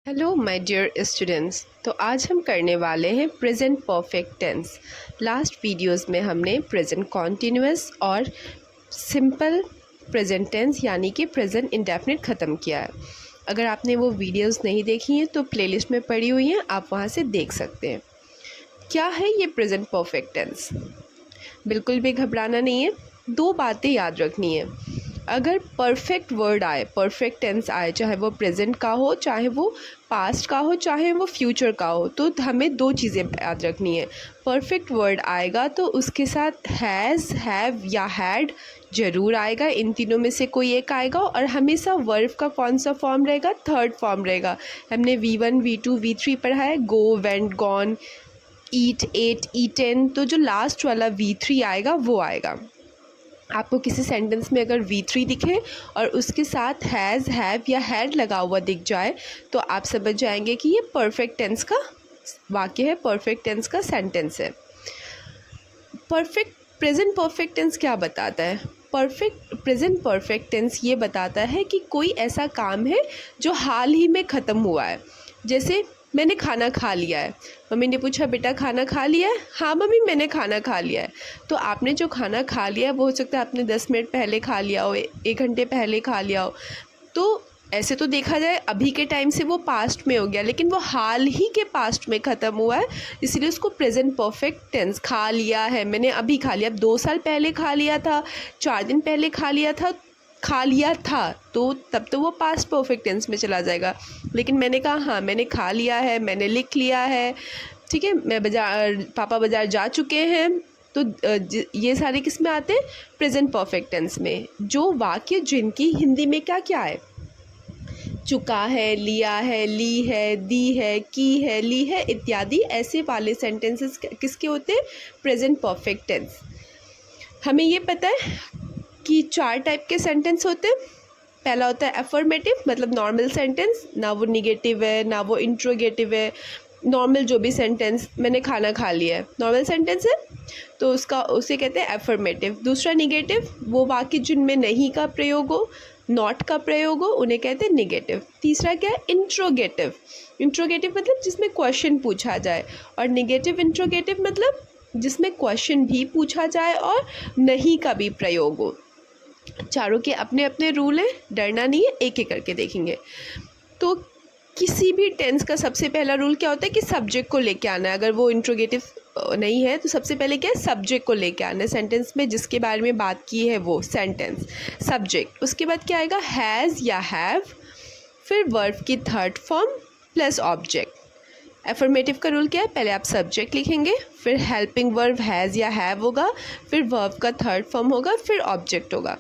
Hello my dear students. तो आज हम करने वाले हैं present perfect tense. Last videos में हमने प्रेजेंट कॉन्टिन्यूअस और सिंपल प्रेजेंट टेंस यानी कि प्रेजेंट इंडेफिनिट ख़त्म किया है। अगर आपने वो वीडियोस नहीं देखी हैं तो प्लेलिस्ट में पड़ी हुई हैं, आप वहाँ से देख सकते हैं। क्या है ये प्रेजेंट परफेक्ट टेंस? बिल्कुल भी घबराना नहीं है, दो बातें याद रखनी है। अगर परफेक्ट वर्ड आए, परफेक्ट टेंस आए, चाहे वो प्रेजेंट का हो, चाहे वो पास्ट का हो, चाहे वो फ्यूचर का हो, तो हमें दो चीज़ें याद रखनी है। परफेक्ट वर्ड आएगा तो उसके साथ हैज़, हैव या हैड ज़रूर आएगा, इन तीनों में से कोई एक आएगा। और हमेशा वर्ब का कौन सा फॉर्म रहेगा? थर्ड फॉर्म रहेगा। हमने V1, V2, V3 पढ़ा है, गो, वेंट, गॉन, ईट, एट, ईटेन। तो जो लास्ट वाला V3 आएगा वो आएगा। आपको किसी सेंटेंस में अगर V3 दिखे और उसके साथ हैज़, हैव या हैड लगा हुआ दिख जाए तो आप समझ जाएंगे कि ये परफेक्ट टेंस का वाक्य है, परफेक्ट टेंस का सेंटेंस है। प्रेजेंट परफेक्ट टेंस क्या बताता है? प्रेजेंट परफेक्ट टेंस ये बताता है कि कोई ऐसा काम है जो हाल ही में ख़त्म हुआ है। जैसे मैंने खाना खा लिया है। मम्मी ने पूछा, बेटा खाना खा लिया है? हाँ मम्मी, मैंने खाना खा लिया है। तो आपने जो खाना खा लिया है वो हो सकता है आपने 10 मिनट पहले खा लिया हो, 1 घंटे पहले खा लिया हो। तो ऐसे तो देखा जाए अभी के टाइम से वो पास्ट में हो गया, लेकिन वो हाल ही के पास्ट में ख़त्म हुआ है, इसीलिए उसको प्रेजेंट परफेक्ट टेंस। खा लिया है, मैंने अभी खा लिया। 2 साल पहले खा लिया था, 4 दिन पहले खा लिया था, तो तब तो वो पास्ट परफेक्ट टेंस में चला जाएगा। लेकिन मैंने कहा हाँ मैंने खा लिया है, मैंने लिख लिया है, ठीक है, पापा बाज़ार जा चुके हैं, तो ये सारे किस में आते हैं? प्रेजेंट परफेक्ट टेंस में। जो वाक्य जिनकी हिंदी में क्या क्या है? चुका है, लिया है, ली है, दी है, की है, ली है इत्यादि, ऐसे वाले सेंटेंसेस किसके होते हैं? Present perfect tense. हमें ये पता है कि 4 टाइप के सेंटेंस होते हैं। पहला होता है एफर्मेटिव, मतलब नॉर्मल सेंटेंस, ना वो निगेटिव है ना वो इंट्रोगेटिव है। नॉर्मल जो भी सेंटेंस, मैंने खाना खा लिया है, नॉर्मल सेंटेंस है, तो उसे कहते हैं एफर्मेटिव। दूसरा निगेटिव, वो वाक्य जिनमें नहीं का प्रयोग हो, नॉट का प्रयोग हो, उन्हें कहते हैं निगेटिव। तीसरा क्या है? इंट्रोगेटिव। इंट्रोगेटिव मतलब जिसमें क्वेश्चन पूछा जाए, और निगेटिव इंट्रोगेटिव मतलब जिसमें क्वेश्चन भी पूछा जाए और नहीं का भी प्रयोग हो। चारों के अपने अपने रूल हैं, डरना नहीं है, एक एक करके देखेंगे। तो किसी भी टेंस का सबसे पहला रूल क्या होता है कि सब्जेक्ट को लेके आना है। अगर वो इंट्रोगेटिव नहीं है तो सबसे पहले क्या है? सब्जेक्ट को लेके आना है। सेंटेंस में जिसके बारे में बात की है वो सेंटेंस, सब्जेक्ट। उसके बाद क्या आएगा? हैज़ या हैव, फिर वर्ब की third form plus object. Affirmative का रूल क्या है? पहले आप सब्जेक्ट लिखेंगे, फिर हेल्पिंग वर्ब हैज़ या हैव होगा, फिर वर्ब का थर्ड फॉर्म होगा, फिर ऑब्जेक्ट होगा।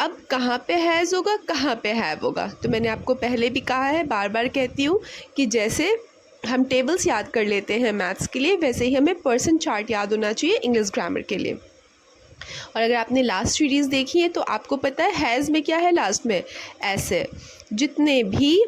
अब कहाँ पे हैज़ होगा, कहाँ पे हैव होगा? तो मैंने आपको पहले भी कहा है, बार बार कहती हूँ कि जैसे हम टेबल्स याद कर लेते हैं मैथ्स के लिए, वैसे ही हमें पर्सन चार्ट याद होना चाहिए इंग्लिश ग्रामर के लिए। और अगर आपने लास्ट सीरीज़ देखी है तो आपको पता है हैज़ में क्या है? लास्ट में ऐसे जितने भी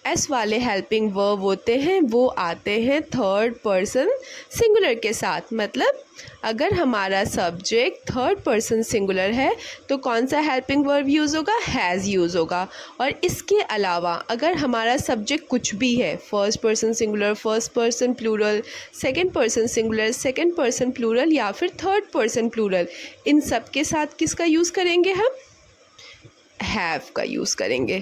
एस वाले हेल्पिंग वर्ब होते हैं वो आते हैं थर्ड पर्सन सिंगुलर के साथ। मतलब अगर हमारा सब्जेक्ट थर्ड पर्सन सिंगुलर है तो कौन सा हेल्पिंग वर्ब यूज़ होगा? हैज़ यूज़ होगा। और इसके अलावा अगर हमारा सब्जेक्ट कुछ भी है, first person singular, first person plural, second person singular, second person plural या फिर थर्ड पर्सन प्लूरल, इन सब के साथ किसका यूज़ करेंगे? हम हैव का यूज़ करेंगे।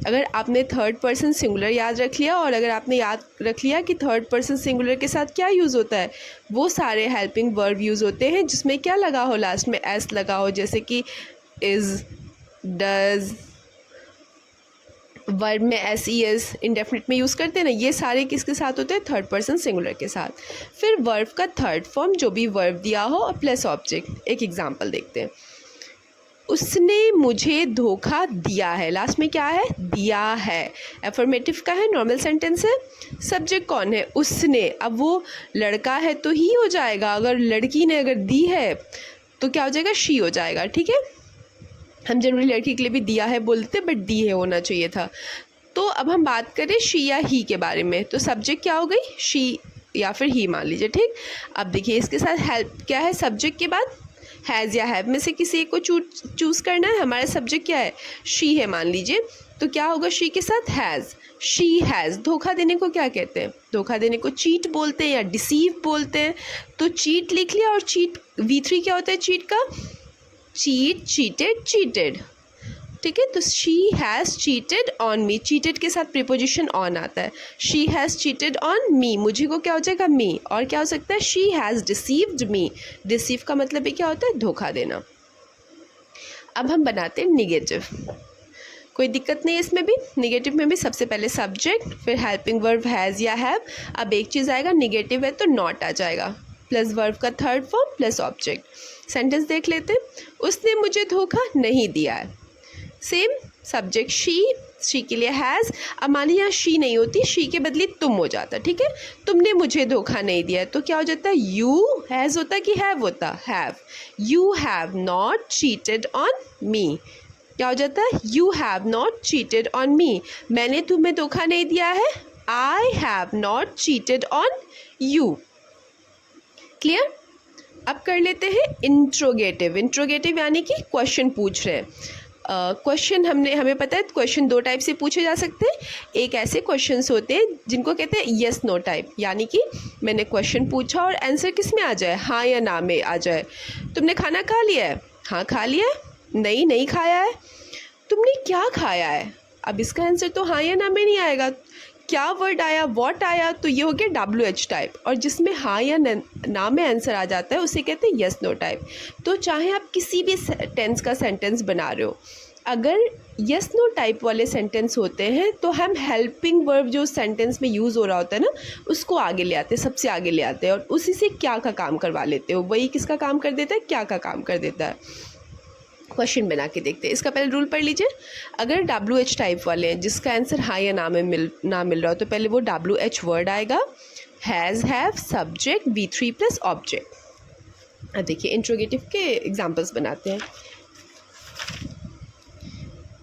अगर आपने थर्ड पर्सन सिंगुलर याद रख लिया, और अगर आपने याद रख लिया कि थर्ड पर्सन सिंगुलर के साथ क्या यूज़ होता है, वो सारे हेल्पिंग वर्ब यूज़ होते हैं जिसमें क्या लगा हो? लास्ट में एस लगा हो, जैसे कि इज़, डज, वर्ब में एस ई एस इंडेफिनिट में यूज़ करते हैं ना, ये सारे किसके साथ होते हैं? थर्ड पर्सन सिंगुलर के साथ। फिर वर्ब का थर्ड फॉर्म जो भी वर्ब दिया हो और प्लस ऑब्जेक्ट। एक एग्जाम्पल देखते हैं। उसने मुझे धोखा दिया है, लास्ट में क्या है? दिया है। एफर्मेटिव का है, नॉर्मल सेंटेंस है। सब्जेक्ट कौन है? उसने। अब वो लड़का है तो ही हो जाएगा, अगर लड़की ने अगर दी है तो क्या हो जाएगा? शी हो जाएगा, ठीक है। हम जनरली लड़की के लिए भी दिया है बोलते, बट दी है होना चाहिए था। तो अब हम बात करें शी या ही के बारे में, तो सब्जेक्ट क्या हो गई? शी या फिर ही मान लीजिए, ठीक। अब देखिए इसके साथ हेल्प क्या है? सब्जेक्ट के बाद हैज़ या हैव में से किसी एक को चूज़ करना है। हमारा सब्जेक्ट क्या है? शी है मान लीजिए, तो क्या होगा शी के साथ? हैज़। शी हैज़, धोखा देने को क्या कहते हैं? धोखा देने को चीट बोलते हैं या डिसीव बोलते हैं। तो चीट लिख लिया, और चीट V3 क्या होता है चीट का? Cheat, cheated, cheated. ठीक है, तो she has cheated on me, cheated के साथ प्रीपोजिशन ऑन आता है। She has cheated on me, मुझे को क्या हो जाएगा? मी। और क्या हो सकता है? She has deceived me, deceive का मतलब भी क्या होता है? धोखा देना। अब हम बनाते हैं निगेटिव। कोई दिक्कत नहीं है इसमें भी। निगेटिव में भी सबसे पहले सब्जेक्ट, फिर हेल्पिंग वर्ब हैज़ या हैव। अब एक चीज़ आएगा, निगेटिव है तो नॉट आ जाएगा, प्लस वर्ब का third form plus object. Sentence देख लेते हैं। उसने मुझे धोखा नहीं दिया है। सेम सब्जेक्ट शी के लिए हैज़। अब मान लीजिए यहाँ शी नहीं होती, शी के बदले तुम हो जाता। ठीक है, तुमने मुझे धोखा नहीं दिया है, तो क्या हो जाता है? यू हैज़ होता कि हैव होता? Have. You have not cheated on me, क्या हो जाता है? You have not cheated on me, मैंने तुम्हें धोखा नहीं दिया है। I have not cheated on you. Clear? अब कर लेते हैं इंट्रोगेटिव। इंट्रोगेटिव यानी कि क्वेश्चन पूछ रहे हैं। क्वेश्चन हमें पता है क्वेश्चन दो टाइप से पूछे जा सकते हैं। एक ऐसे क्वेश्चंस होते हैं जिनको कहते हैं यस नो टाइप, यानी कि मैंने क्वेश्चन पूछा और आंसर किस में आ जाए? हाँ या ना में आ जाए। तुमने खाना खा लिया है? हाँ खा लिया है। नहीं खाया है। तुमने क्या खाया है? अब इसका आंसर तो हाँ या ना में नहीं आएगा। क्या वर्ड आया, व्हाट आया, तो ये हो गया WH टाइप। और जिसमें हाँ या ना में आंसर आ जाता है उसे कहते हैं यस नो टाइप। तो चाहे आप किसी भी टेंस का सेंटेंस बना रहे हो, अगर यस नो टाइप वाले सेंटेंस होते हैं तो हम हेल्पिंग वर्ब जो सेंटेंस में यूज़ हो रहा होता है ना, उसको आगे ले आते हैं, सबसे आगे ले आते हैं, और उसी से क्या का काम करवा लेते हो। वही किसका काम कर देता है? क्या का काम कर देता है। क्वेश्चन बना के देखते हैं। इसका पहले रूल पढ़ लीजिए। अगर WH टाइप वाले हैं जिसका आंसर हाँ या ना में मिल रहा हो, तो पहले वो WH वर्ड आएगा, has, have, subject, V3 plus object. अब देखिए इंट्रोगेटिव के एग्जांपल्स बनाते हैं।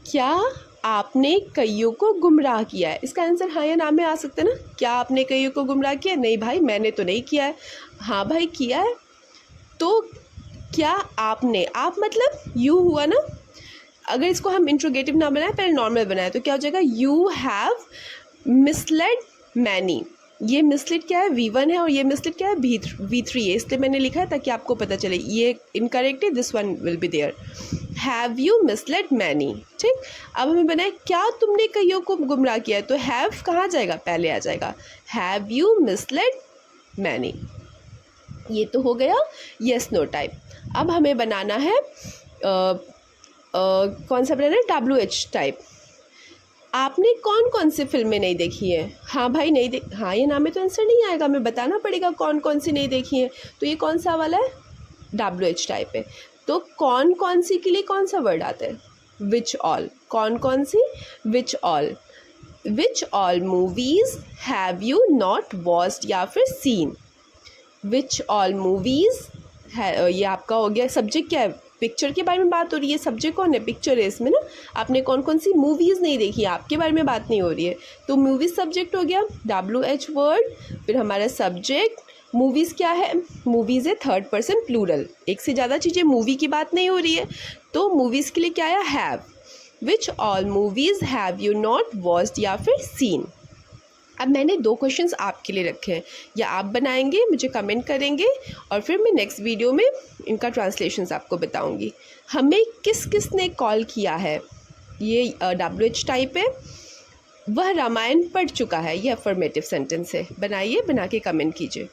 क्या आपने कईयों को गुमराह किया है? इसका आंसर हाँ या ना में आ सकता है ना। क्या आपने कईयों को गुमराह किया? नहीं भाई, मैंने तो नहीं किया है। हाँ भाई किया है। तो क्या आपने, आप मतलब यू हुआ ना। अगर इसको हम इंट्रोगेटिव ना बनाए, पहले नॉर्मल बनाए, तो क्या हो जाएगा? You have misled many. ये मिसलेड क्या है? V1 है, और ये मिसलेड क्या है? V3 है। इसलिए मैंने लिखा है ताकि आपको पता चले ये इनकरेक्ट है, this one will be there. Have you misled many. ठीक, अब हमें बनाए क्या तुमने कईयों को गुमराह किया है, तो हैव कहाँ जाएगा? पहले आ जाएगा। Have you misled many. ये तो हो गया यस नो टाइप। अब हमें बनाना है कौन सा बनाना है? WH type. आपने कौन कौन सी फिल्में नहीं देखी है? हाँ भाई नहीं हाँ या ना में तो आंसर नहीं आएगा, हमें बताना पड़ेगा कौन कौन सी नहीं देखी है। तो ये कौन सा वाला है? WH टाइप है। तो कौन कौन सी के लिए कौन सा वर्ड आता है? Which all. कौन कौन सी? Which all. Which all movies have you not watched या फिर सीन। विच ऑल मूवीज़ है, ये आपका हो गया। सब्जेक्ट क्या है? पिक्चर के बारे में बात हो रही है। सब्जेक्ट कौन है? पिक्चर है इसमें ना। आपने कौन कौन सी मूवीज़ नहीं देखी, आपके बारे में बात नहीं हो रही है, तो मूवीज़ सब्जेक्ट हो गया, WH वर्ड। फिर हमारा सब्जेक्ट, मूवीज़ क्या है? मूवीज़ है थर्ड पर्सन प्लूरल, एक से ज़्यादा चीज़ें, मूवी की बात नहीं हो रही है, तो मूवीज़ के लिए क्या आया? Have. Which all movies have you not watched या फिर सीन। अब मैंने दो क्वेश्चंस आपके लिए रखे हैं, या आप बनाएंगे, मुझे कमेंट करेंगे, और फिर मैं नेक्स्ट वीडियो में इनका ट्रांसलेशंस आपको बताऊंगी। हमें किस किस ने कॉल किया है, ये WH टाइप है। वह रामायण पढ़ चुका है, ये अफर्मेटिव सेंटेंस है। बनाइए, बना के कमेंट कीजिए।